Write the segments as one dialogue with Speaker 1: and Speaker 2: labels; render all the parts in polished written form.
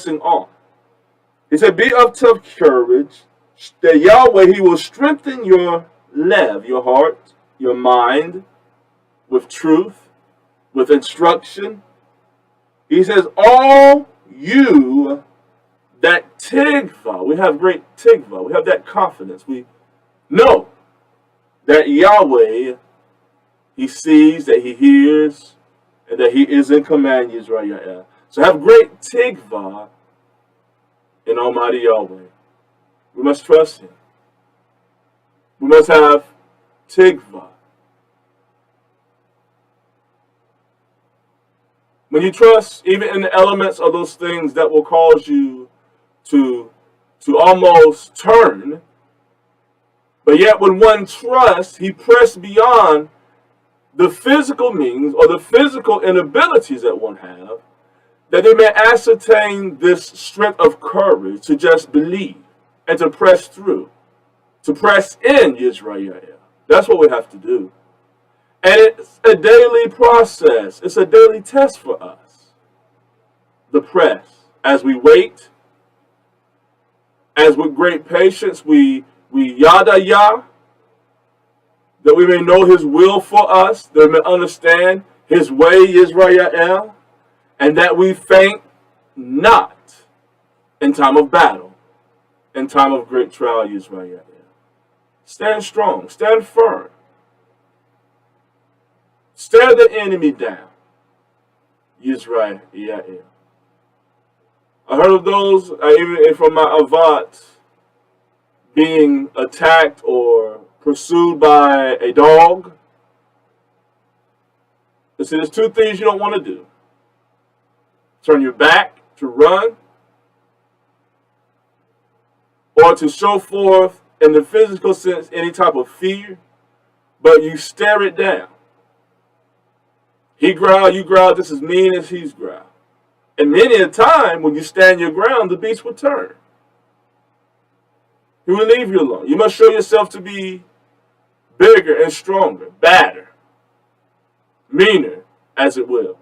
Speaker 1: pressing on. He said, be of tough courage, that Yahweh, he will strengthen your lev, your heart, your mind, with truth, with instruction. He says, all you that tigva, we have great tigva, we have that confidence. We know that Yahweh, he sees, that he hears, and that he is in command, YisraYah'ale. So have great tigva in Almighty Yahweh. We must trust him. We must have tigva. When you trust, even in the elements of those things that will cause you to almost turn, but yet when one trusts, he pressed beyond the physical means or the physical inabilities that one have, that they may ascertain this strength of courage to just believe and to press through, to press in YisraYah'ale. That's what we have to do. And it's a daily process. It's a daily test for us. The press. As we wait, as with great patience, we YHWH, that we may know his will for us, that we may understand his way, YisraYah'ale, and that we faint not in time of battle, in time of great trial, YisraYah'ale. Stand strong, stand firm. Stare the enemy down, YisraYah'ale. I heard of those, even from my avat, being attacked or pursued by a dog. Listen, there's two things you don't want to do. Turn your back to run, or to show forth in the physical sense any type of fear, but you stare it down. He growled, you growled just as mean as he's growled. And many a time when you stand your ground, the beast will turn. He will leave you alone. You must show yourself to be bigger and stronger, badder, meaner, as it will.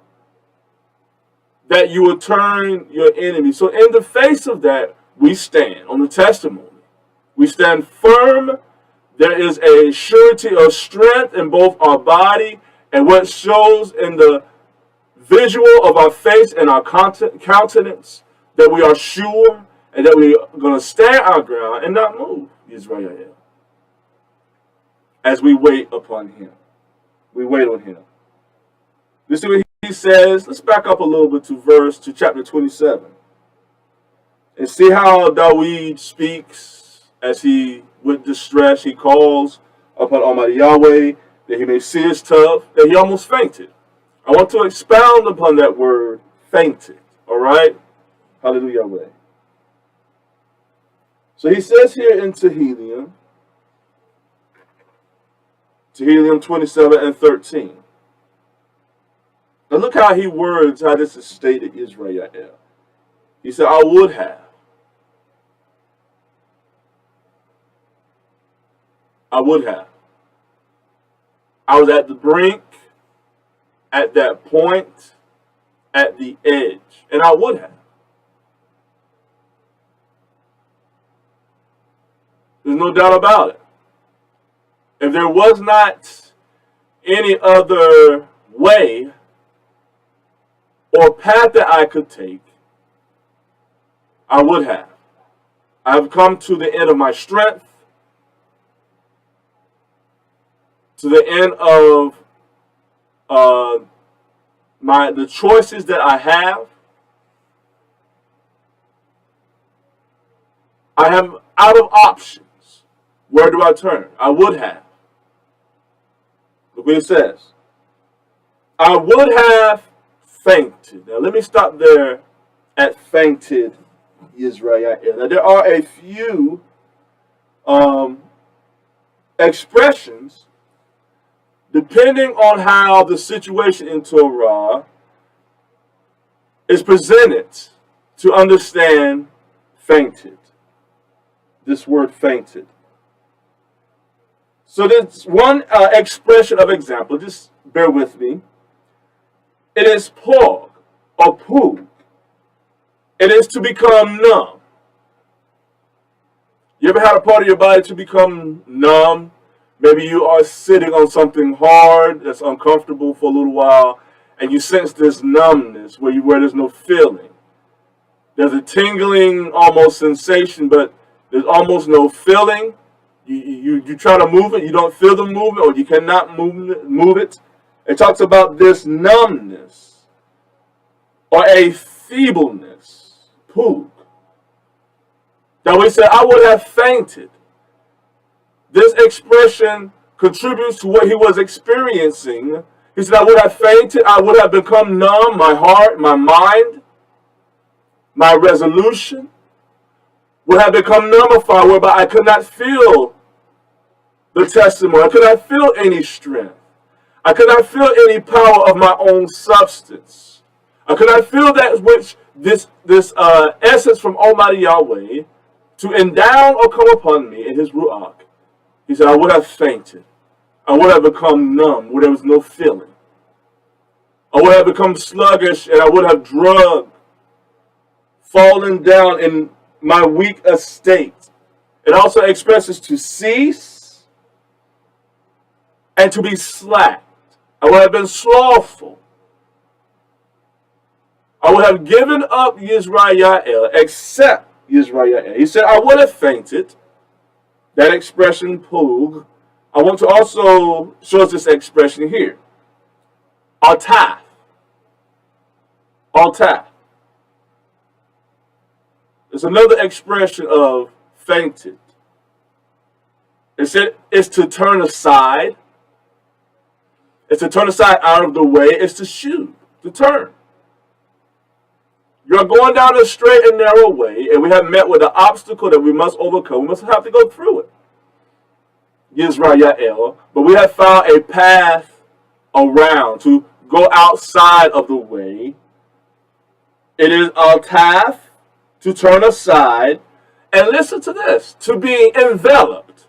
Speaker 1: That you will turn your enemy. So in the face of that, we stand on the testimony. We stand firm. There is a surety of strength in both our body and what shows in the visual of our face and our countenance, that we are sure and that we are going to stand our ground and not move, YisraYah'ale. As we wait upon him. We wait on him. This is what he says. Let's back up a little bit to chapter 27. And see how Dawid speaks as he, with distress, he calls upon Almighty Yahweh, that he may see his tough, that he almost fainted. I want to expound upon that word, fainted. All right? Hallelujah. Yahweh. So he says here in Tehillim 27 and 13. Now look how he words, how this is stated, YisraYah'ale. He said, I would have. I would have. I was at the brink, at that point, at the edge, and I would have. There's no doubt about it. If there was not any other way or path that I could take, I would have. I have come to the end of my strength, to the end of the choices that I have. I am out of options. Where do I turn? I would have. Look what it says. I would have fainted. Now let me stop there at fainted, YisraYah'ale. Now there are a few expressions depending on how the situation in Torah is presented to understand fainted. This word fainted. So there's one expression of example. Just bear with me. It is pog or pug. It is to become numb. You ever had a part of your body to become numb? Maybe you are sitting on something hard that's uncomfortable for a little while, and you sense this numbness where there's no feeling. There's a tingling, almost sensation, but there's almost no feeling. You try to move it, you don't feel the movement, or you cannot move it. It talks about this numbness or a feebleness, pug. That we said, I would have fainted. This expression contributes to what he was experiencing. He said, I would have fainted, I would have become numb, my heart, my mind, my resolution would have become numbified, whereby I could not feel the testimony. I could not feel any strength. I could not feel any power of my own substance. I could not feel that which this essence from Almighty Yahweh to endow or come upon me in his Ruach. He said, I would have fainted. I would have become numb where there was no feeling. I would have become sluggish, and I would have drugged, fallen down in my weak estate. It also expresses to cease and to be slacked. I would have been slothful. I would have given up YisraYah'ale, except YisraYah'ale. He said, I would have fainted. That expression, pug. I want to also show us this expression here. Altaf. Altaf. There's another expression of fainted. It said it's to turn aside. It's to turn aside out of the way. It's to shoot, to turn. You're going down a straight and narrow way, and we have met with an obstacle that we must overcome. We must have to go through it. YisraYah'ale. But we have found a path around to go outside of the way. It is altaf, to turn aside. And listen to this, to be enveloped.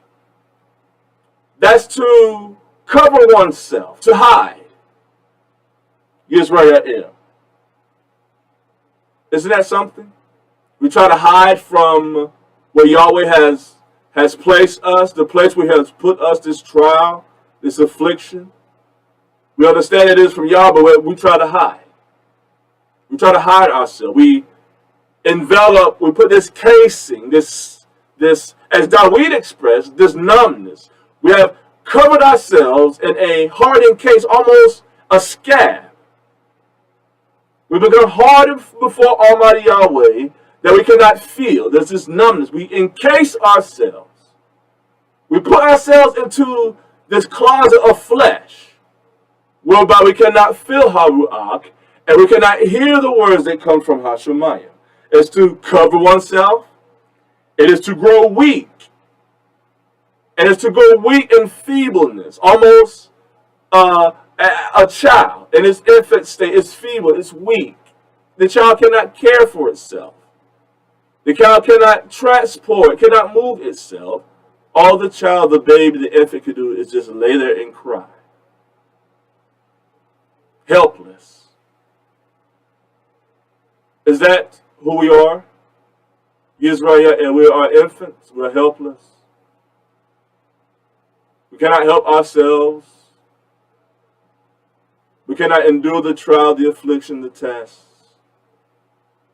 Speaker 1: That's to cover oneself, to hide. YisraYah'ale. Isn't that something? We try to hide from where Yahweh has placed us, the place where he has put us, this trial, this affliction. We understand it is from Yahweh, but we try to hide. We try to hide ourselves. We envelop, we put this casing, this as David expressed, this numbness. We have covered ourselves in a hardened case, almost a scab. We become hardened before Almighty Yahweh that we cannot feel. There's this numbness. We encase ourselves. We put ourselves into this closet of flesh, whereby we cannot feel Haruach, and we cannot hear the words that come from Hashemayah. It's to cover oneself. It is to grow weak. And it's to grow weak in feebleness, almost a child in its infant state is feeble, it's weak. The child cannot care for itself. The child cannot transport, cannot move itself. All the child, the baby, the infant can do is just lay there and cry. Helpless. Is that who we are? YisraYah'ale, we are infants, we're helpless. We cannot help ourselves. We cannot endure the trial, the affliction, the test.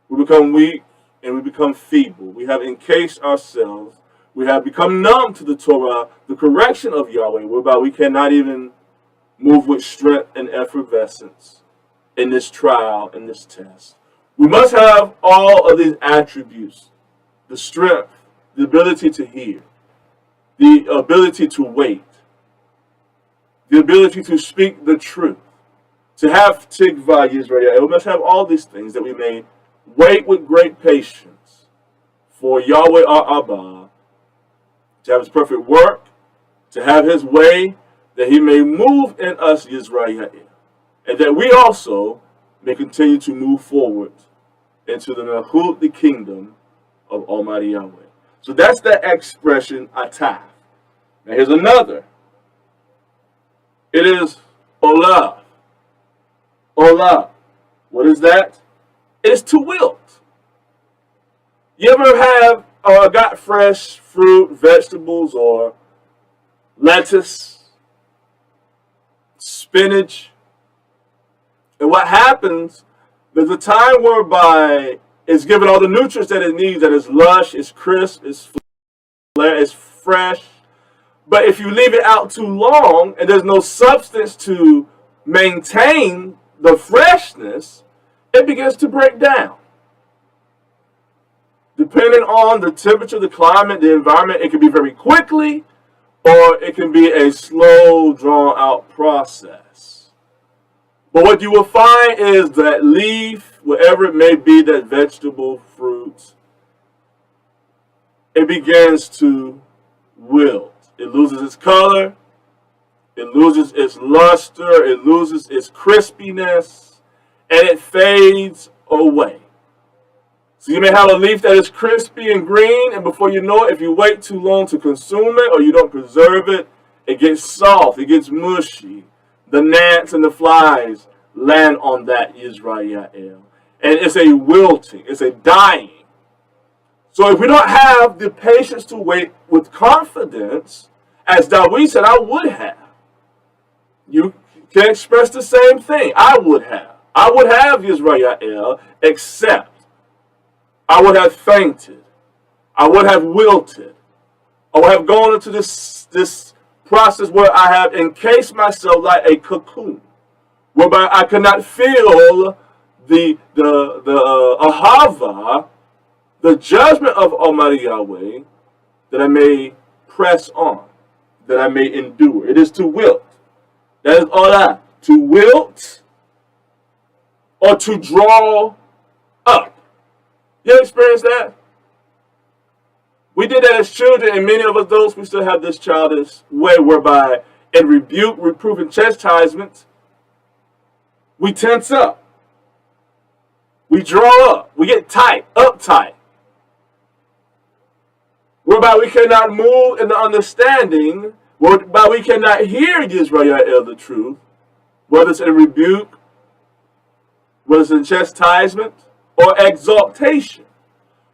Speaker 1: We become weak and we become feeble. We have encased ourselves. We have become numb to the Torah, the correction of Yahweh, whereby we cannot even move with strength and effervescence in this trial, in this test. We must have all of these attributes: the strength, the ability to hear, the ability to wait, the ability to speak the truth, to have tikvah YisraYah'ale. We must have all these things that we may wait with great patience for Yahweh our Abba to have his perfect work, to have his way, that he may move in us YisraYah'ale, and that we also may continue to move forward into the Nahut, the kingdom of Almighty Yahweh. So that's that expression, ataf. Now here's another. It is olah. Olah. What is that? It is to wilt. You ever have got fresh fruit, vegetables, or lettuce, spinach? And what happens, there's a time whereby it's given all the nutrients that it needs, that is lush, it's crisp, it's fresh. But if you leave it out too long and there's no substance to maintain the freshness, it begins to break down. Depending on the temperature, the climate, the environment, it can be very quickly, or it can be a slow, drawn-out process. But what you will find is that leaf, whatever it may be, that vegetable, fruit, it begins to wilt. It loses its color, it loses its luster, it loses its crispiness, and it fades away. So you may have a leaf that is crispy and green, and before you know it, if you wait too long to consume it or you don't preserve it, it gets soft, it gets mushy. The gnats and the flies land on that YisraYah'ale. And it's a wilting, it's a dying. So if we don't have the patience to wait with confidence, as Dawid said, I would have. You can express the same thing. I would have. I would have YisraYah'ale, except I would have fainted. I would have wilted. I would have gone into this process where I have encased myself like a cocoon, whereby I could not feel the ahava, the judgment of Almighty Yahweh, that I may press on, that I may endure. It is to wilt. That is all that. To wilt or to draw up. You experienced that? We did that as children, and many of us, those who still have this childish way whereby in rebuke, reproof, and chastisement, we tense up. We draw up. We get tight, uptight. Whereby we cannot move in the understanding, whereby we cannot hear YisraYah'ale, the truth, whether it's in rebuke, whether it's in chastisement, or exaltation.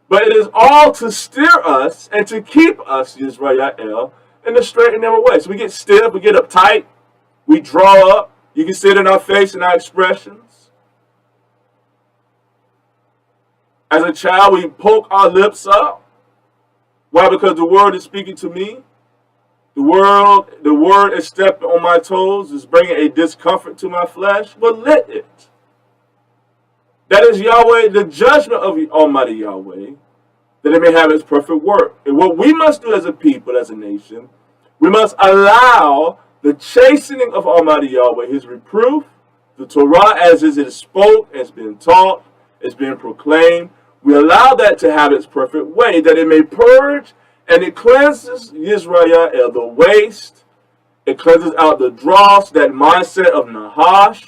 Speaker 1: But it is all to steer us and to keep us, YisraYah'ale, in the straight and narrow way. So we get stiff, we get uptight, we draw up. You can see it in our face and our expressions. As a child, we poke our lips up. Why? Because the word is speaking to me. The word is stepping on my toes, is bringing a discomfort to my flesh. But let it. That is Yahweh, the judgment of Almighty Yahweh, that it may have its perfect work. And what we must do as a people, as a nation, we must allow the chastening of Almighty Yahweh, His reproof, the Torah as it is spoke, as being taught, as being proclaimed. We allow that to have its perfect way, that it may purge and it cleanses YisraYah'ale, the waste. It cleanses out the dross, that mindset of Nahash,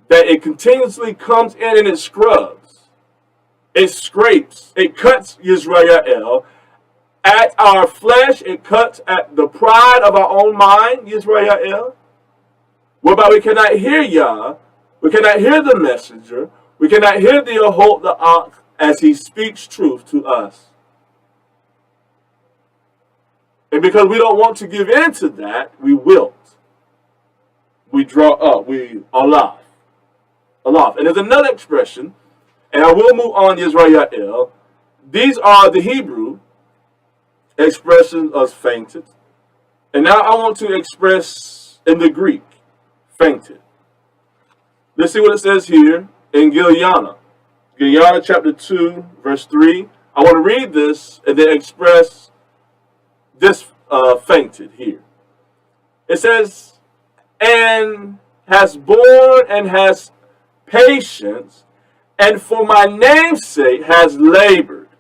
Speaker 1: that it continuously comes in and it scrubs. It scrapes. It cuts YisraYah'ale at our flesh. It cuts at the pride of our own mind, YisraYah'ale, whereby we cannot hear Yah. We cannot hear the messenger. We cannot hear the Ahot, the Ak, as he speaks truth to us. And because we don't want to give in to that, we wilt. We draw up. We alaf. And there's another expression, and I will move on, YisraYah'ale. These are the Hebrew expressions of fainted. And now I want to express in the Greek, fainted. Let's see what it says here in Gilliana. Gilliana chapter 2, verse 3. I want to read this and then express this fainted here. It says, and has borne and has patience, and for my name's sake has labored,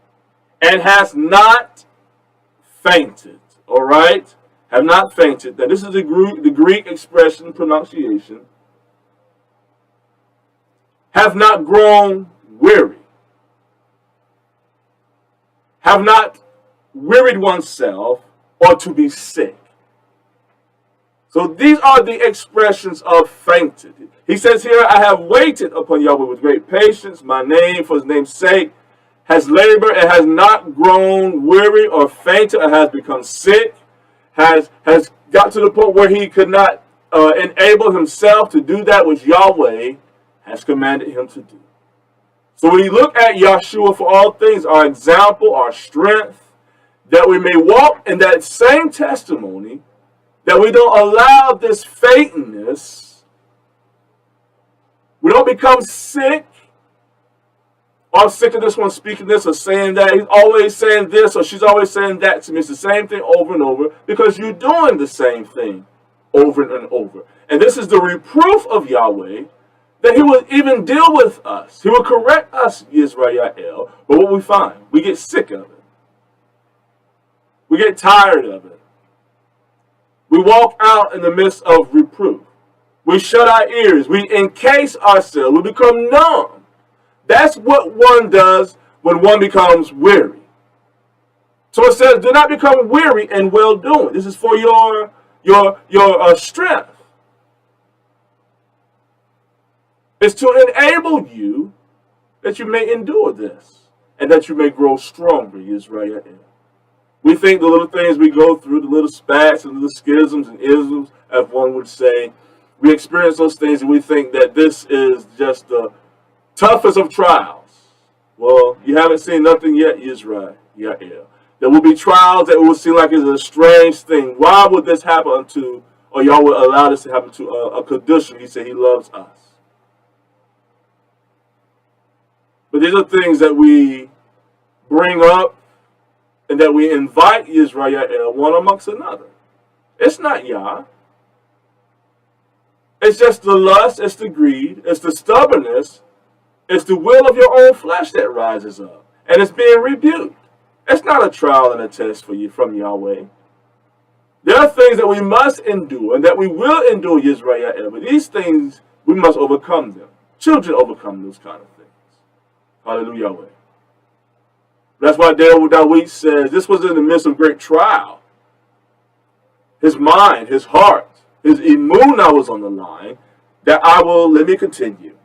Speaker 1: and has not fainted. All right? Have not fainted. Now, this is the Greek expression, pronunciation. Have not grown weary. Have not wearied oneself, or to be sick. So these are the expressions of fainted. He says here, I have waited upon Yahweh with great patience. My name, for his name's sake, has labored and has not grown weary or fainted or has become sick, has got to the point where he could not enable himself to do that which Yahweh has commanded him to do. So when you look at Yahshua for all things, our example, our strength, that we may walk in that same testimony, that we don't allow this faintness, we don't become sick, or I'm sick of this one speaking this or saying that, he's always saying this or she's always saying that to me. It's the same thing over and over because you're doing the same thing over and over. And this is the reproof of Yahweh, that he will even deal with us. He will correct us, YisraYah'ale. But what we find, we get sick of it. We get tired of it. We walk out in the midst of reproof. We shut our ears. We encase ourselves. We become numb. That's what one does when one becomes weary. So it says, do not become weary in well-doing. This is for your strength. It's to enable you that you may endure this and that you may grow stronger, YisraYah'ale. We think the little things we go through, the little spats and little schisms and isms, as one would say, we experience those things and we think that this is just the toughest of trials. Well, you haven't seen nothing yet, YisraYah'ale. There will be trials that will seem like it's a strange thing. Why would this happen to, or y'all would allow this to happen to a condition? He said he loves us. But these are things that we bring up and that we invite YisraYah'ale one amongst another. It's not Yah. It's just the lust, it's the greed, it's the stubbornness, it's the will of your own flesh that rises up. And it's being rebuked. It's not a trial and a test for you from Yahweh. There are things that we must endure and that we will endure, YisraYah'ale. But these things, we must overcome them. Children overcome those kind of things. Hallelujah, Yahweh. That's why Dawid says this was in the midst of great trial. His mind, his heart, his emunah was on the line. That I will, let me continue.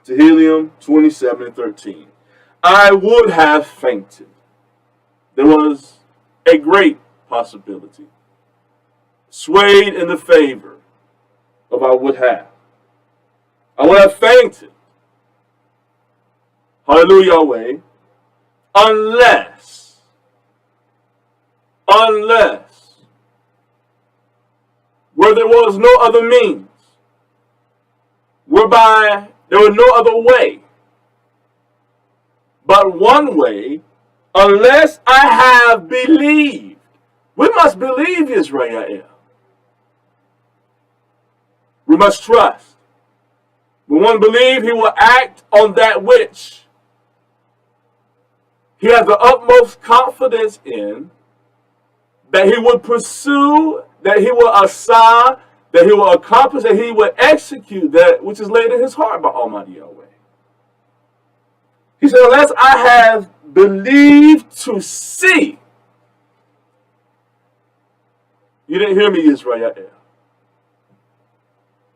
Speaker 1: Tehillim 27:13. I would have fainted. There was a great possibility. Swayed in the favor of I would have. I would have fainted. Hallelujah, Yahweh. Unless where there was no other means, whereby there was no other way, but one way, unless I have believed. We must believe, YisraYah'ale. We must trust. When one believes, he will act on that which he has the utmost confidence in, that he will pursue, that he will assign, that he will accomplish, that he will execute that which is laid in his heart by Almighty Yahweh. He said, unless I have believed to see. You didn't hear me, YisraYah'ale.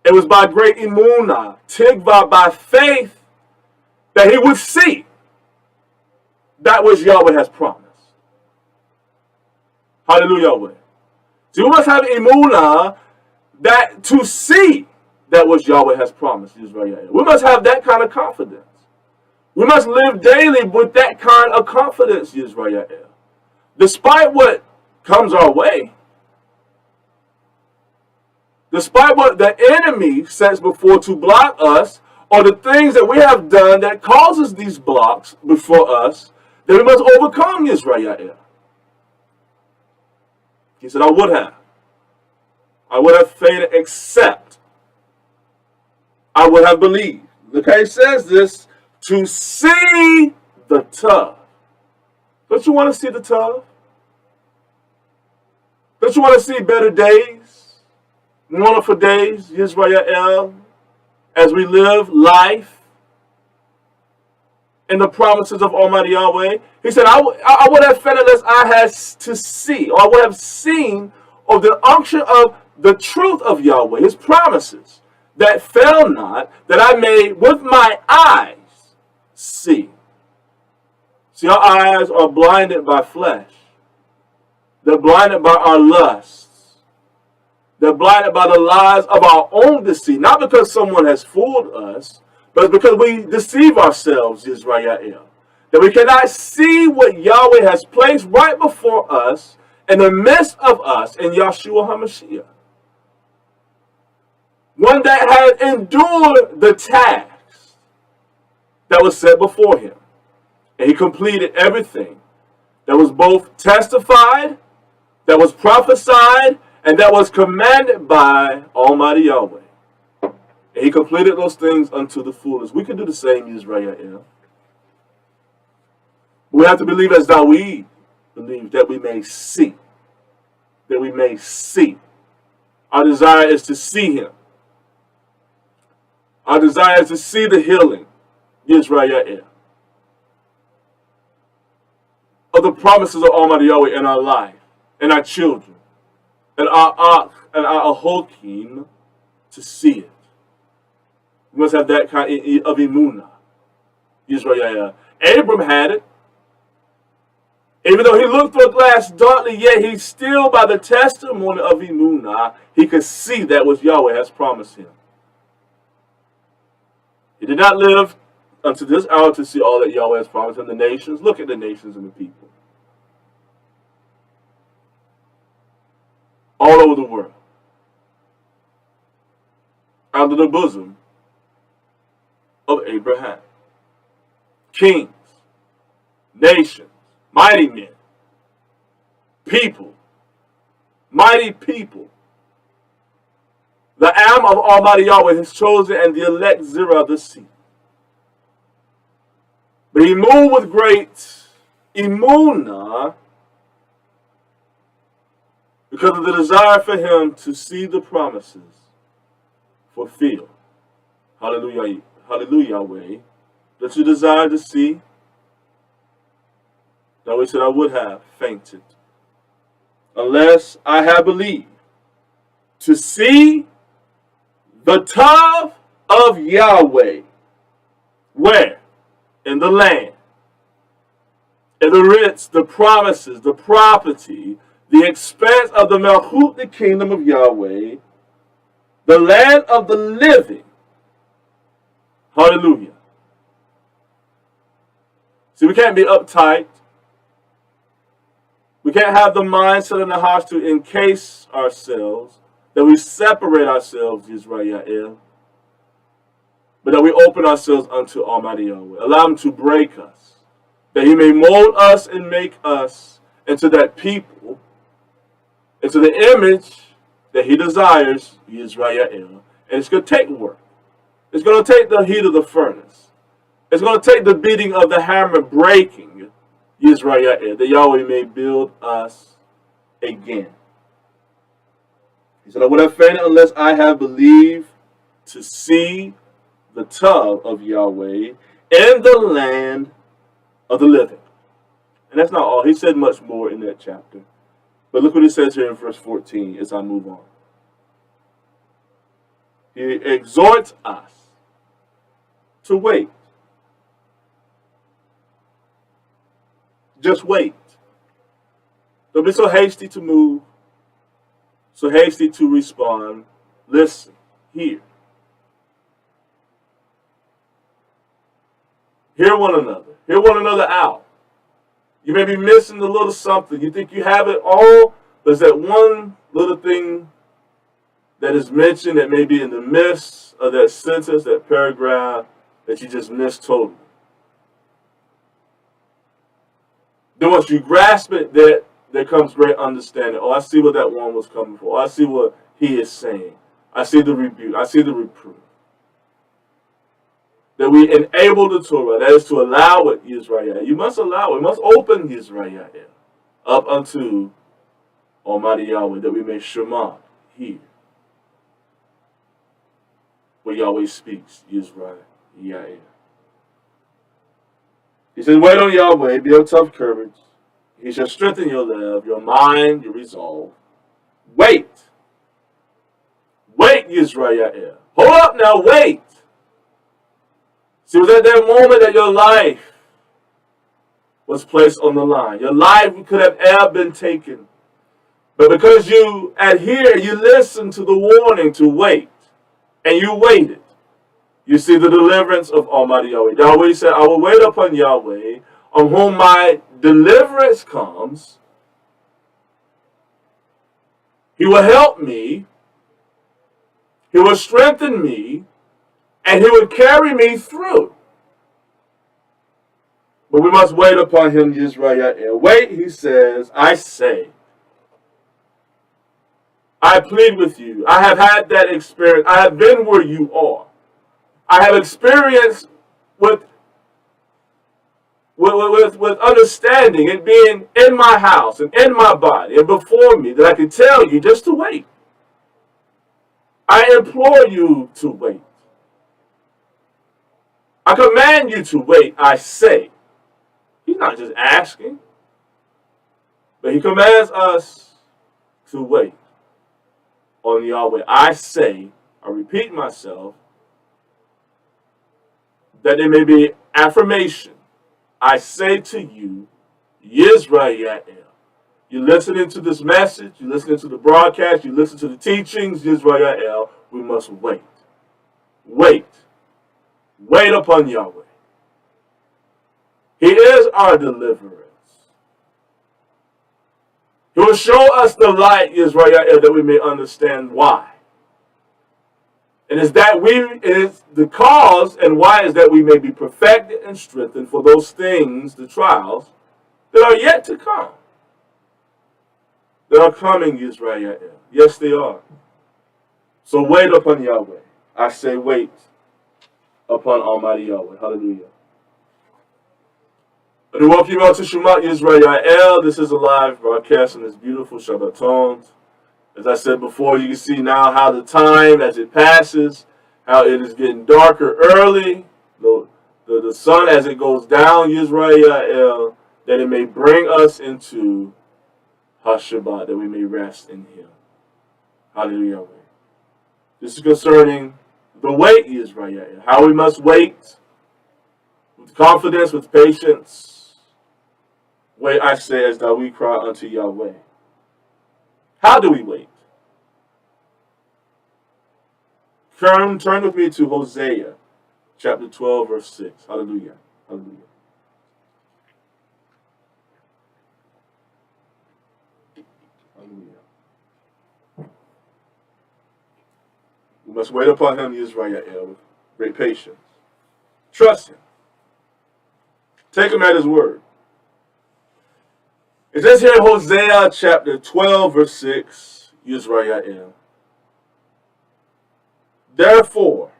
Speaker 1: It was by great emunah, tigvah, by faith, that he would see that which Yahweh has promised. Hallelujah, Yahweh. So you must have emunah that to see that which Yahweh has promised, YisraYah'ale. We must have that kind of confidence. We must live daily with that kind of confidence, YisraYah'ale. Despite what comes our way, despite what the enemy sets before to block us, or the things that we have done that causes these blocks before us, that we must overcome, YisraYah'ale. He said, I would have fainted except I would have believed. Look how he says this, to see the tough. Don't you want to see the tough? Don't you want to see better days? Wonderful days, YisraYah'ale, as we live life in the promises of Almighty Yahweh. He said, I would have fainted unless I had to see, or I would have seen of the unction of the truth of Yahweh, his promises, that fell not, that I may with my eyes see. See, our eyes are blinded by flesh. They're blinded by our lusts. They're blinded by the lies of our own deceit. Not because someone has fooled us, but it's because we deceive ourselves, YisraYah'ale. That we cannot see what Yahweh has placed right before us, in the midst of us, in Yahshua HaMashiach. One that had endured the task that was set before him. And he completed everything that was both testified, that was prophesied, and that was commanded by Almighty Yahweh. And he completed those things unto the fullness. We can do the same, YisraYah'ale. We have to believe as thou we believe, that we may see. That we may see. Our desire is to see him. Our desire is to see the healing, YisraYah'ale, of the promises of Almighty Yahweh in our life, in our children, and our Akh, and our Ahokim, to see it. We must have that kind of emunah, YisraYah'ale. Abram had it. Even though he looked through a glass darkly, yet he still, by the testimony of emunah, he could see that which Yahweh has promised him. He did not live unto this hour to see all that Yahweh has promised him. The nations, look at the nations and the people. All over the world. Under the bosom of Abraham. Kings, nations, mighty men, people, mighty people. The Am of Almighty Yahweh has chosen, and the elect Zerah of the sea. But he moved with great emunah because of the desire for him to see the promises fulfilled. Hallelujah, hallelujah, Yahweh. That you desire to see. Yahweh said, I would have fainted unless I had believed to see the Tav of Yahweh. Where? In the land. In the rich, the promises, the property, the expanse of the Melchut, the kingdom of Yahweh, the land of the living. Hallelujah. See, we can't be uptight. We can't have the mindset and the heart to encase ourselves, that we separate ourselves, YisraYah'ale, but that we open ourselves unto Almighty Yahweh. Allow him to break us, that he may mold us and make us into that people, into the image that he desires, YisraYah'ale. And it's going to take work. It's going to take the heat of the furnace. It's going to take the beating of the hammer breaking, YisraYah'ale, that Yahweh may build us again. He said, I would have fainted unless I have believed to see the Tav of Yahweh in the land of the living. And that's not all. He said much more in that chapter. But look what he says here in verse 14 as I move on. He exhorts us to wait. Just wait. Don't be so hasty to move, so hasty to respond. Listen, hear. Hear one another. Hear one another out. You may be missing a little something. You think you have it all. There's that one little thing that is mentioned that may be in the midst of that sentence, that paragraph, that you just missed totally. Then once you grasp it, there comes great understanding. Oh, I see what that one was coming for. Oh, I see what he is saying. I see the rebuke. I see the reproof. That we enable the Torah, that is to allow it, YisraYah'ale. You must allow it. You must open YisraYah'ale up unto Almighty Yahweh, that we may Shema, hear what Yahweh speaks, YisraYah'ale. He says, wait on Yahweh, be of tough courage. He shall strengthen your love, your mind, your resolve. Wait. Wait, YisraYah'ale. Hold up now, wait. See, it was at that moment that your life was placed on the line. Your life could have ever been taken. But because you adhere, you listened to the warning to wait, and you waited, you see the deliverance of Almighty Yahweh. Yahweh said, I will wait upon Yahweh, on whom my deliverance comes. He will help me, he will strengthen me, and he will carry me through. But we must wait upon him, YisraYah'ale. Wait, he says, I say. I plead with you. I have had that experience. I have been where you are. I have experienced with understanding and being in my house and in my body and before me that I can tell you just to wait. I implore you to wait. I command you to wait, I say. He's not just asking, but he commands us to wait on Yahweh. I say, I repeat myself, that there may be affirmation. I say to you, YisraYah'ale. You're listening to this message, you're listening to the broadcast, you listen to the teachings, YisraYah'ale. We must wait. Wait. Wait upon Yahweh. He is our deliverance. He will show us the light, YisraYah'ale, that we may understand why. And it's the cause and why is that we may be perfected and strengthened for those things, the trials, that are yet to come. That are coming, YisraYah'ale. Yes, they are. So wait upon Yahweh. I say wait upon Almighty Yahweh. Hallelujah. I welcome you all to SHAWMAH YisraYah'ale. This is a live broadcast on this beautiful Shabbaton. As I said before, you can see now how the time, as it passes, how it is getting darker early. The sun, as it goes down, YisraYah'ale, that it may bring us into SHABBAT, that we may rest in him. Hallelujah. This is concerning the wait, YisraYah'ale. How we must wait with confidence, with patience. Wait, I say, as thou we cry unto Yahweh. How do we wait? Turn with me to Hosea, chapter 12, verse 6. Hallelujah. Hallelujah. Hallelujah. We must wait upon him, YisraYah'ale, with great patience. Trust him. Take him at his word. It says here in Hosea chapter 12, verse 6, YisraYah'ale. Therefore,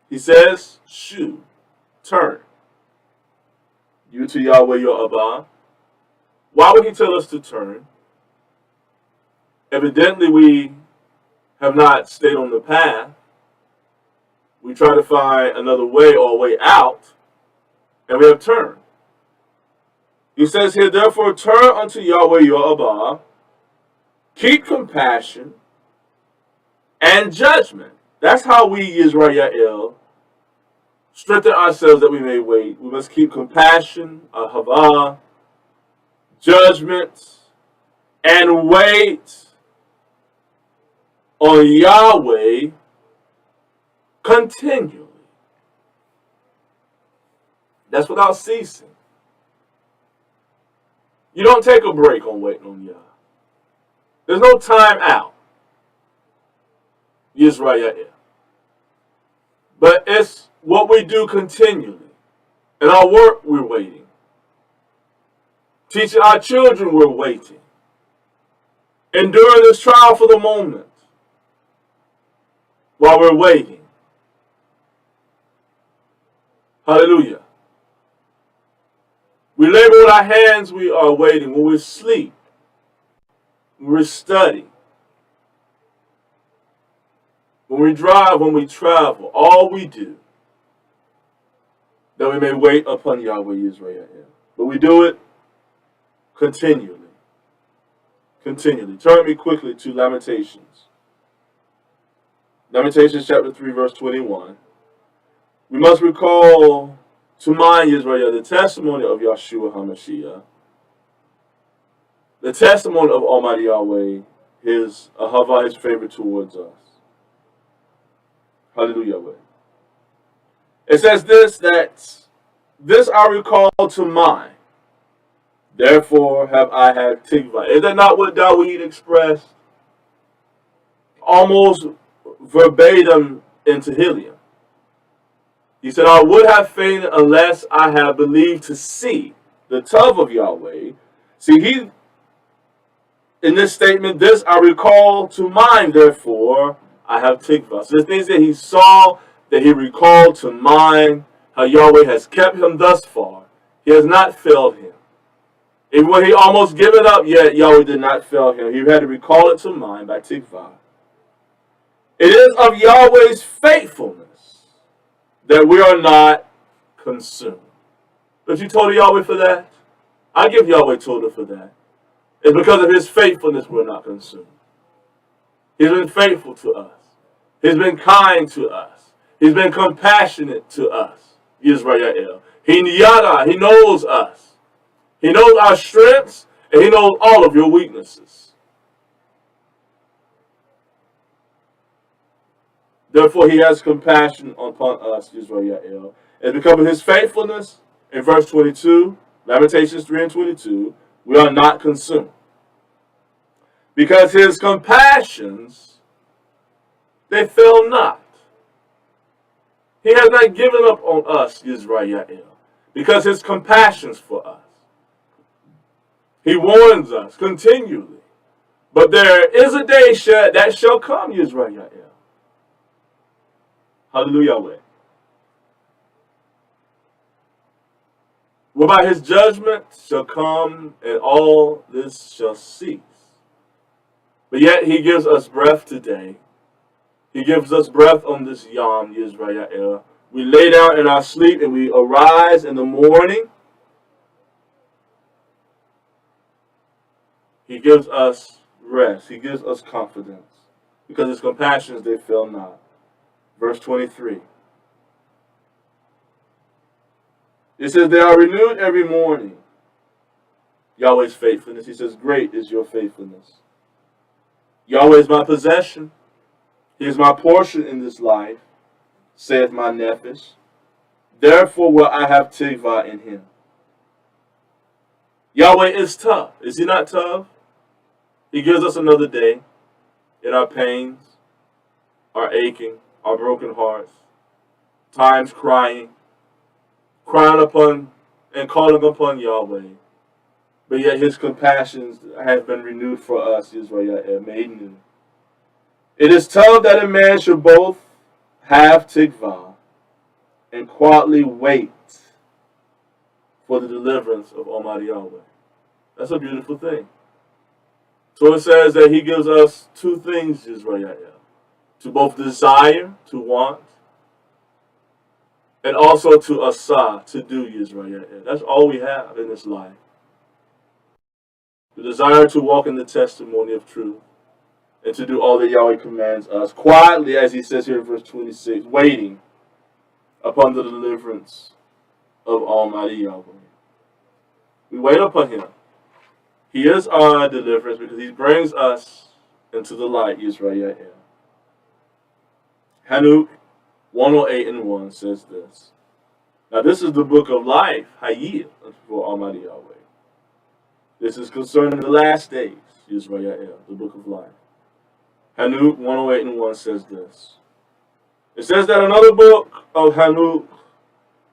Speaker 1: he says, turn you to Yahweh your Abba. Why would he tell us to turn? Evidently, we have not stayed on the path. We try to find another way or a way out, and we have turned. He says here, therefore, turn unto Yahweh your Abba, keep compassion and judgment. That's how we, YisraYah'ale, strengthen ourselves that we may wait. We must keep compassion, ahava, judgment, and wait on Yahweh continually. That's without ceasing. You don't take a break on waiting on Yah. There's no time out. YisraYah'ale. But it's what we do continually. In our work, we're waiting. Teaching our children, we're waiting. Enduring this trial for the moment while we're waiting. Hallelujah. We labor with our hands, we are waiting. When we sleep, when we study, when we drive, when we travel, all we do, that we may wait upon Yahweh YisraYah'ale. But we do it continually. Continually. Turn me quickly to Lamentations. Lamentations chapter 3, verse 21. We must recall to mind, YisraYah, the testimony of Yahshua HaMashiach, the testimony of Almighty Yahweh, His Ahava, His favor towards us. Hallelujah. It says that this I recall to mind, therefore have I had tikva. Is that not what Dawid expressed? Almost verbatim in Tehillim. He said, I would have fainted unless I had believed to see the Tov of Yahweh. See, he, in this statement, this I recall to mind, therefore I have tikva. So the things that he saw, that he recalled to mind, how Yahweh has kept him thus far. He has not failed him. Even when he almost gave it up, yet Yahweh did not fail him. He had to recall it to mind by tikva. It is of Yahweh's faithfulness that we are not consumed. Don't you told Yahweh for that? I give Yahweh total for that. It's because of his faithfulness we're not consumed. He's been faithful to us. He's been kind to us. He's been compassionate to us. YisraYah'ale. He knows us. He knows our strengths, and he knows all of your weaknesses. Therefore, he has compassion upon us, YisraYah'ale. And because of his faithfulness, in verse 22, Lamentations 3 and 22, we are not consumed. Because his compassions, they fail not. He has not given up on us, YisraYah'ale, because his compassions for us. He warns us continually. But there is a day that shall come, YisraYah'ale. Hallelujah. Whereby his judgment shall come and all this shall cease. But yet he gives us breath today. He gives us breath on this Yom, YisraYah'ale. We lay down in our sleep and we arise in the morning. He gives us rest. He gives us confidence. Because his compassions, they fail not. Verse 23. It says, they are renewed every morning. Yahweh's faithfulness. He says, great is your faithfulness. Yahweh is my possession. He is my portion in this life, saith my nephesh. Therefore will I have tikva in him. Yahweh is tough. Is he not tough? He gives us another day in our pains, our aching, our broken hearts, times crying upon and calling upon Yahweh. But yet his compassions have been renewed for us, YisraYah'ale, made new. It is tough that a man should both have tikva and quietly wait for the deliverance of Almighty Yahweh. That's a beautiful thing. So it says that he gives us two things, YisraYah'ale. To both desire, to want, and also to asa, to do, YisraYah'ale. That's all we have in this life. The desire to walk in the testimony of truth and to do all that Yahweh commands us, quietly, as he says here in verse 26, waiting upon the deliverance of Almighty Yahweh. We wait upon him. He is our deliverance because he brings us into the light, YisraYah'ale. Hanuk 108 and 1 says this. Now this is the book of life, Hayil, for Almighty Yahweh. This is concerning the last days, YisraYah'ale, the book of life. Hanuk 108 and 1 says this. It says that another book of Hanuk,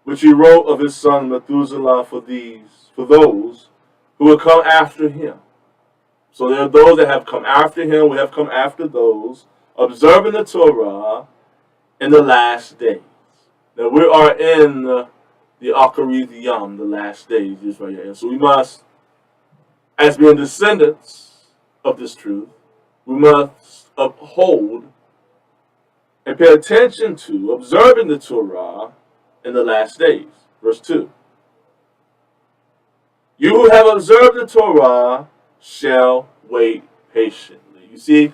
Speaker 1: which he wrote of his son Methuselah for those who will come after him. So there are those that have come after him. We have come after those, observing the Torah in the last days. Now we are in the Akarith Yom, the last days, YisraYah'ale. So we must, as being descendants of this truth, we must uphold and pay attention to observing the Torah in the last days. Verse 2. You who have observed the Torah shall wait patiently. You see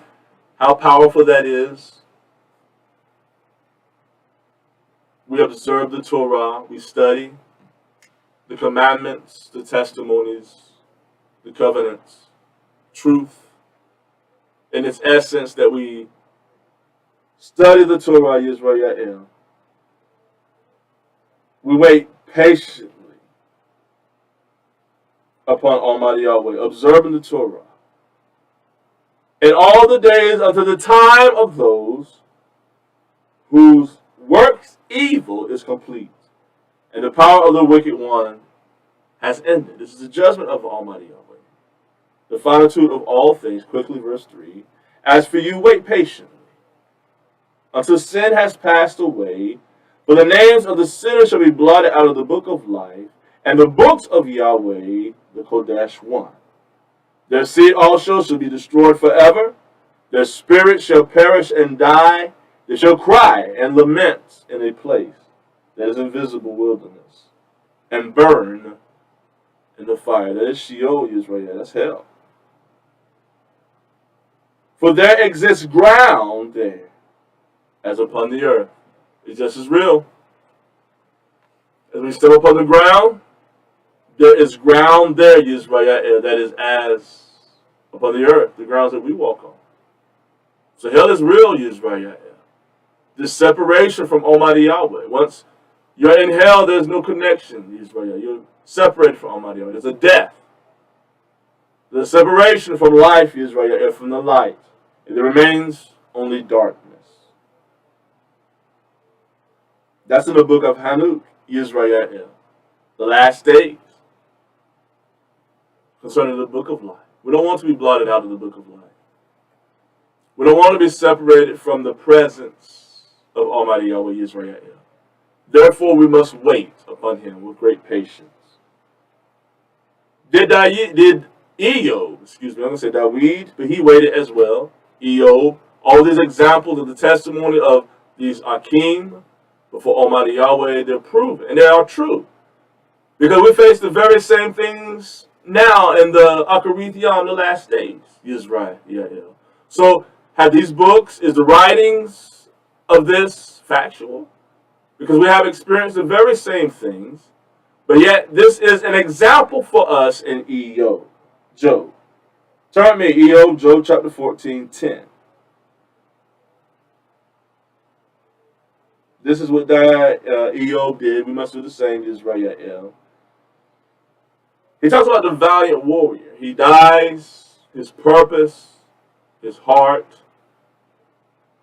Speaker 1: how powerful that is? We observe the Torah, we study, the commandments, the testimonies, the covenants, truth, in its essence, that we study the Torah YisraYah'ale. We wait patiently upon Almighty Yahweh, observing the Torah. In all the days until the time of those whose works evil is complete, and the power of the wicked one has ended. This is the judgment of Almighty Yahweh. The finitude of all things, quickly, verse 3. As for you, wait patiently until sin has passed away, for the names of the sinners shall be blotted out of the book of life, and the books of Yahweh, the Kodesh One. Their seed also shall be destroyed forever. Their spirit shall perish and die. They shall cry and lament in a place that is invisible wilderness, and burn in the fire. That is Sheol, Israel. That's hell. For there exists ground there, as upon the earth. It's just as real. As we step upon the ground, there is ground there, Yisrael, that is as upon the earth, the grounds that we walk on. So hell is real, Yisrael. This separation from Almighty Yahweh. Once you're in hell, there's no connection, Yisrael. You're separated from Almighty Yahweh. There's a death. There's a separation from life, Yisrael, from the light. And there remains only darkness. That's in the book of Hanuk, Yisrael, the last days, concerning the book of life. We don't want to be blotted out of the book of life. We don't want to be separated from the presence of Almighty Yahweh Yisrael. Therefore, we must wait upon him with great patience. Did Eob, I'm going to say David, but he waited as well. Eob, all these examples of the testimony of these Akim before Almighty Yahweh, they're proven, and they are true. Because we face the very same things now in the Akarithia, the last days, Yisrael. So, have these books, is the writings of this factual? Because we have experienced the very same things, but yet this is an example for us in Eob, Job. Turn me, Eob, Job chapter 14:10. This is what Eob did. We must do the same, Israel. He talks about the valiant warrior. He dies, his purpose, his heart.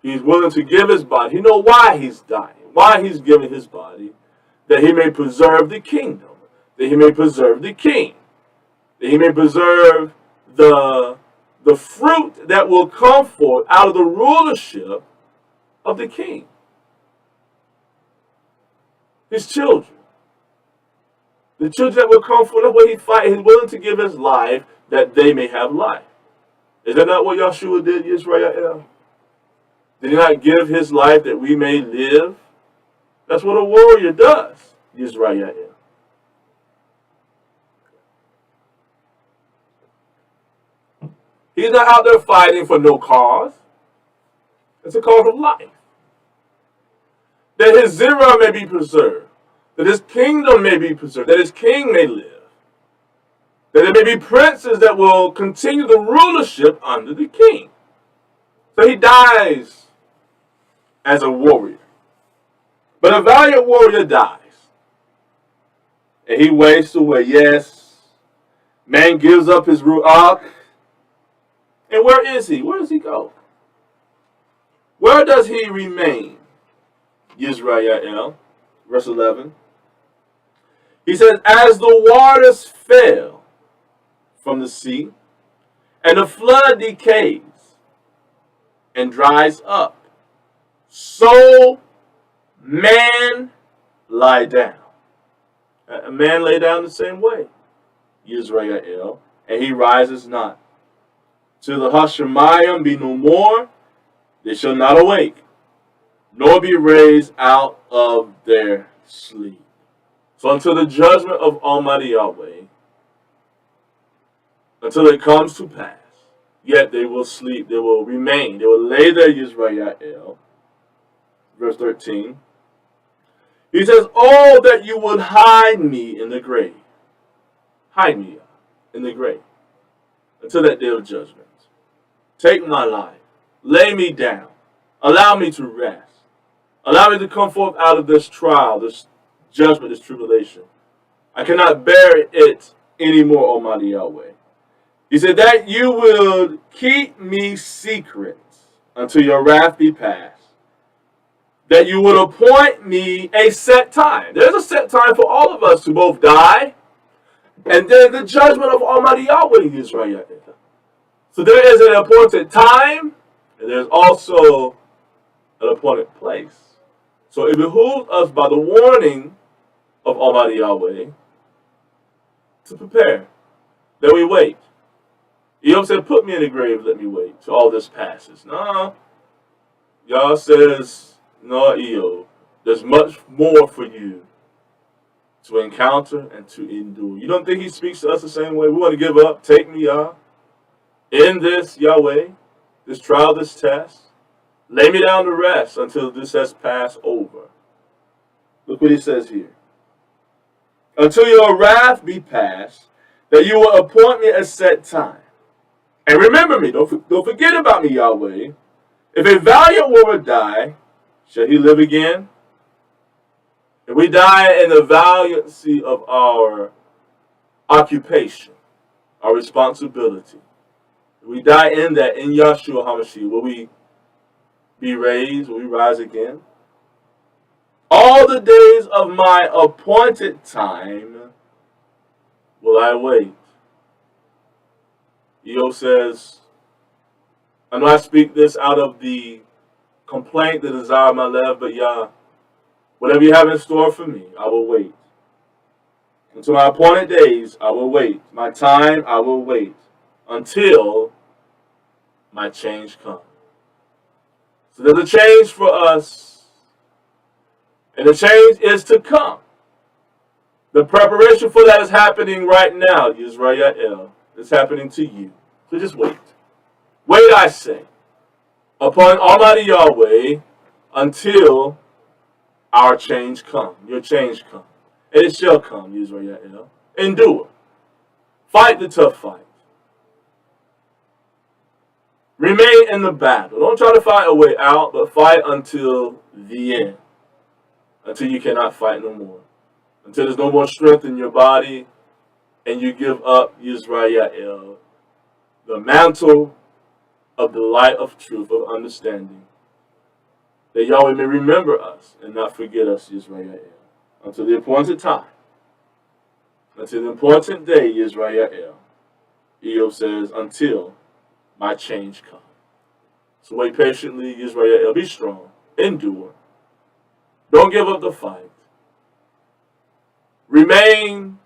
Speaker 1: He's willing to give his body. He knows why he's dying, why he's giving his body, that he may preserve the kingdom, that he may preserve the king, that he may preserve the fruit that will come forth out of the rulership of the king. His children. The children that will come forth, that's what he fight. He's willing to give his life that they may have life. Is that not what Yahshua did, Yisrael? Did he not give his life that we may live? That's what a warrior does, Yisrael. He's not out there fighting for no cause. It's a cause of life. That his zirah may be preserved. That his kingdom may be preserved. That his king may live. That there may be princes that will continue the rulership under the king. So he dies as a warrior. But a valiant warrior dies. And he wastes away. Yes, man gives up his ruach. And where is he? Where does he go? Where does he remain? Yisrael, verse 11. He says, as the waters fail from the sea, and the flood decays and dries up, so man lie down. A man lay down the same way, Yisrael, and he rises not. Till the Hashemayim be no more, they shall not awake, nor be raised out of their sleep. So until the judgment of Almighty Yahweh, until it comes to pass, yet they will sleep, they will remain, they will lay there, Yisrael. Verse 13. He says, oh, that you would hide me in the grave, hide me in the grave until that day of judgment. Take my life. Lay me down. Allow me to rest. Allow me to come forth out of this trial, this judgment, this tribulation. I cannot bear it anymore, Almighty Yahweh. He said that you will keep me secret until your wrath be past. That you would appoint me a set time. There's a set time for all of us to both die and then the judgment of Almighty Yahweh YisraYah'ale. So there is an appointed time and there's also an appointed place. So it behooves us by the warning of Almighty Yahweh to prepare, that we wait. Job said, put me in the grave, let me wait till all this passes. No. Yah says, no, Job, there's much more for you to encounter and to endure. You don't think he speaks to us the same way? We want to give up, take me, Yah. In this, Yahweh, this trial, this test, lay me down to rest until this has passed over. Look what he says here. Until your wrath be past, that you will appoint me a set time. And remember me, don't forget about me, Yahweh. If a valiant warrior die, shall he live again? If we die in the valiancy of our occupation, our responsibility, if we die in that, in Yahshua HaMashiach, will we be raised? Will we rise again? All the days of my appointed time will I wait. Job says, I know I speak this out of the complaint, the desire of my love, but Yah, whatever you have in store for me, I will wait. Until my appointed days, I will wait. My time, I will wait. Until my change comes. So there's a change for us. And the change is to come. The preparation for that is happening right now, YisraYah'ale. It's happening to you. So just wait. Wait, I say, upon Almighty Yahweh until our change come. Your change come. And it shall come, YisraYah'ale. Endure. Fight the tough fight. Remain in the battle. Don't try to fight a way out, but fight until the end. Until you cannot fight no more. Until there's no more strength in your body and you give up, YisraYah'ale, the mantle of the light of truth, of understanding. That Yahweh may remember us and not forget us, YisraYah'ale. Until the appointed time. Until the appointed day, YisraYah'ale. Job says, until my change comes. So wait patiently, YisraYah'ale. Be strong. Endure. Don't give up the fight. Remain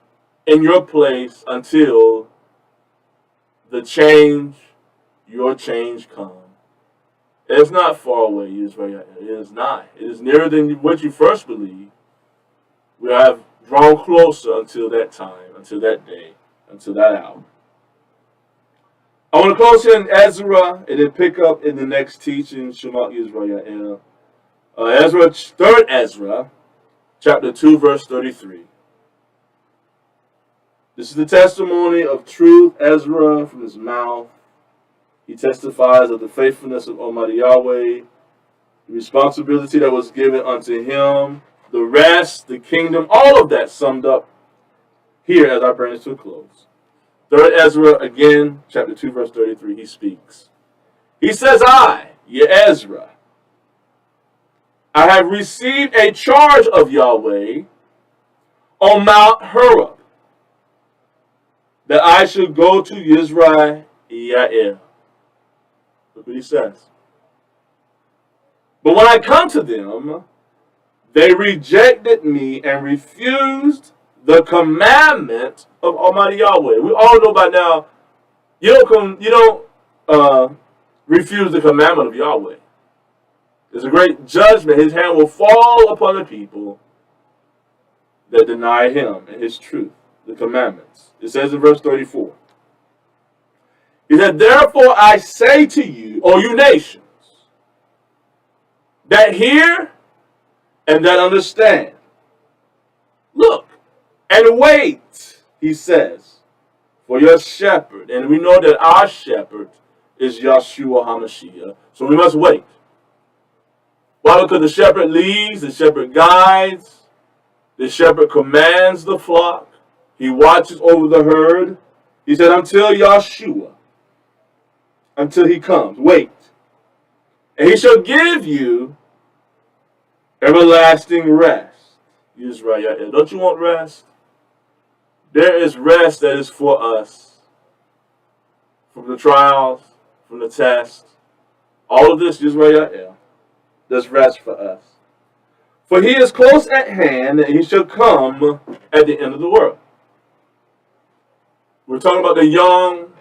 Speaker 1: in your place until the change, your change comes. It is not far away, YisraYah'ale. It is nigh. It is nearer than what you first believed. We have drawn closer until that time, until that day, until that hour. I want to close here in Ezra and then pick up in the next teaching, SHAWMAH YisraYah'ale. Ezra, 3rd Ezra, chapter 2, verse 33. This is the testimony of truth, Ezra, from his mouth. He testifies of the faithfulness of Almighty Yahweh, the responsibility that was given unto him, the rest, the kingdom, all of that summed up here as I bring this to a close. 3rd Ezra, again, chapter 2, verse 33, he speaks. He says, I, Ezra, I have received a charge of Yahweh on Mount Horeb, that I should go to YisraYah'ale. Look what he says. But when I come to them, they rejected me and refused the commandment of Almighty Yahweh. We all know by now, you don't refuse the commandment of Yahweh. There's a great judgment. His hand will fall upon the people that deny him and his truth, the commandments. It says in verse 34. He said, therefore I say to you, O you nations, that hear and that understand. Look and wait, he says, for your shepherd. And we know that our shepherd is Yahshua HaMashiach. So we must wait. Why? Because the shepherd leads, the shepherd guides, the shepherd commands the flock. He watches over the herd. He said, until Yahshua, until he comes, wait. And he shall give you everlasting rest. YisraYah'ale. Don't you want rest? There is rest that is for us. From the trials, from the tests. All of this, YisraYah'ale. There's rest for us. For he is close at hand, and he shall come at the end of the world. We're talking about the young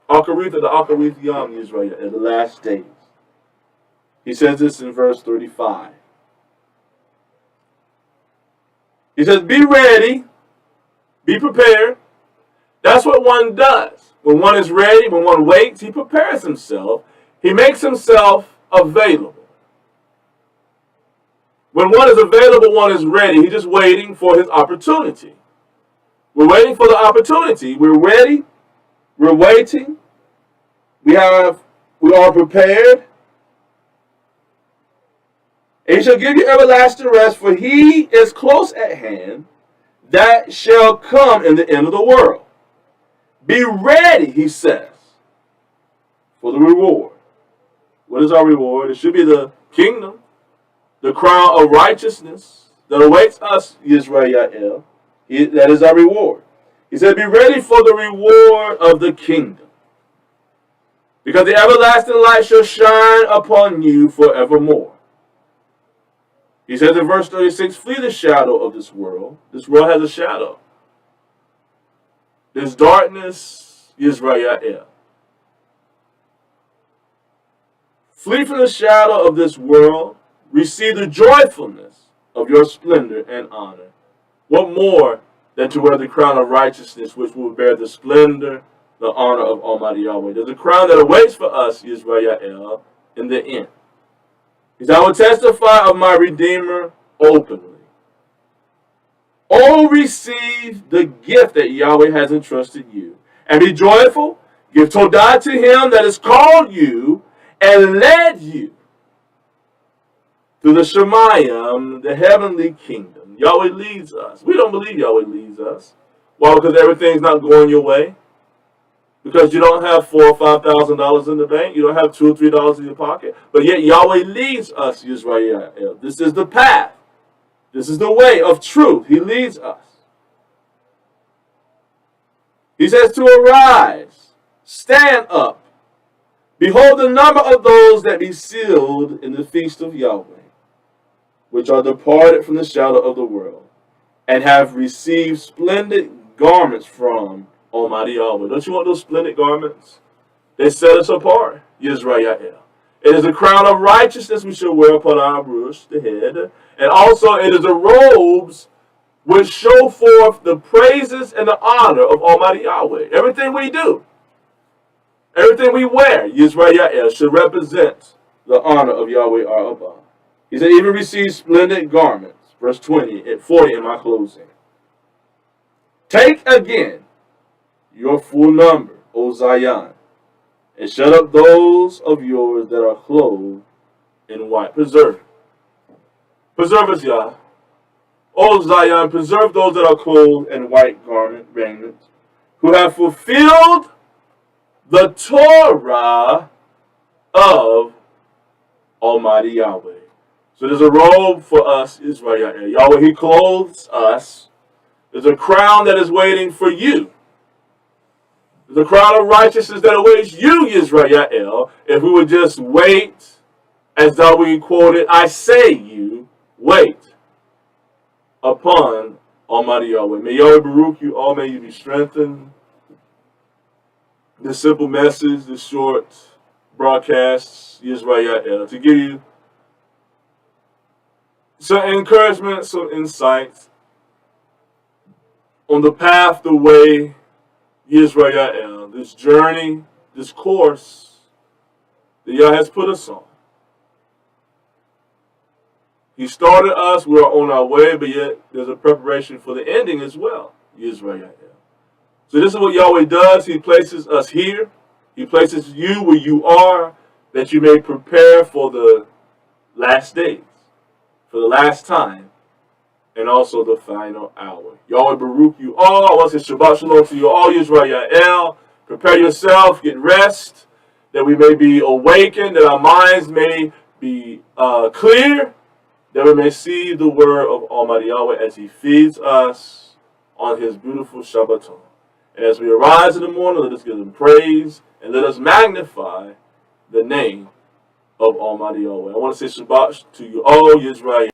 Speaker 1: the young YisraYah'ale, in the last days. He says this in verse 35. He says, be ready, be prepared. That's what one does. When one is ready, when one waits, he prepares himself. He makes himself available. When one is available, one is ready. He's just waiting for his opportunity. We're waiting for the opportunity. We're ready. We're waiting. We are prepared. And he shall give you everlasting rest, for he is close at hand, that shall come in the end of the world. Be ready, he says, for the reward. What is our reward? It should be the kingdom, the crown of righteousness that awaits us, YisraYah'ale. That is our reward. He said, be ready for the reward of the kingdom, because the everlasting light shall shine upon you forevermore. He says in verse 36, flee the shadow of this world. This world has a shadow. There's darkness, YisraYah'ale. Flee from the shadow of this world. Receive the joyfulness of your splendor and honor. What more than to wear the crown of righteousness, which will bear the splendor, the honor of Almighty Yahweh. There's a crown that awaits for us, YisraYah'ale, in the end. He said, I will testify of my Redeemer openly. Oh, receive the gift that Yahweh has entrusted you, and be joyful. Give Todah to him that has called you and led you through the Shemayim, the heavenly kingdom. Yahweh leads us. We don't believe Yahweh leads us. Why? Because everything's not going your way. Because you don't have $4,000 or $5,000 in the bank. You don't have $2 or $3 in your pocket. But yet Yahweh leads us, YisraYah'ale. This is the path. This is the way of truth. He leads us. He says to arise, stand up. Behold the number of those that be sealed in the feast of Yahweh, which are departed from the shadow of the world, and have received splendid garments from Almighty Yahweh. Don't you want those splendid garments? They set us apart, YisraYah'ale. It is a crown of righteousness we shall wear upon our brush, the head. And also it is the robes which show forth the praises and the honor of Almighty Yahweh. Everything we do, everything we wear, YisraYah'ale, should represent the honor of Yahweh our Abba. He said, even receive splendid garments. Verse 20 and 40 in my closing. Take again your full number, O Zion, and shut up those of yours that are clothed in white. Preserve. Preserve us, Yah. O Zion, preserve those that are clothed in white raiment, who have fulfilled the Torah of Almighty Yahweh. So there's a robe for us, YisraYah'ale. Yahweh, he clothes us. There's a crown that is waiting for you. There's a crown of righteousness that awaits you, YisraYah'ale, if we would just wait, as though we quoted, I say you, wait upon Almighty Yahweh. May Yahweh Baruch you all, may you be strengthened. This simple message, this short broadcast, YisraYah'ale, to give you some encouragement, some insights on the path, the way, YisraYah'ale, this journey, this course that Yah has put us on. He started us, we are on our way, but yet there's a preparation for the ending as well, YisraYah'ale. So this is what Yahweh does. He places us here. He places you where you are, that you may prepare for the last days, for the last time, and also the final hour. Yahweh Baruch you all. I want to say Shabbat Shalom to you all. YisraYah'ale. Prepare yourself. Get rest, that we may be awakened, that our minds may be clear, that we may see the word of Almighty Yahweh as He feeds us on His beautiful Shabbaton. And as we arise in the morning, let us give Him praise, and let us magnify the name of Almighty Yahweh. I want to say Shabbat to you all, Yisrael.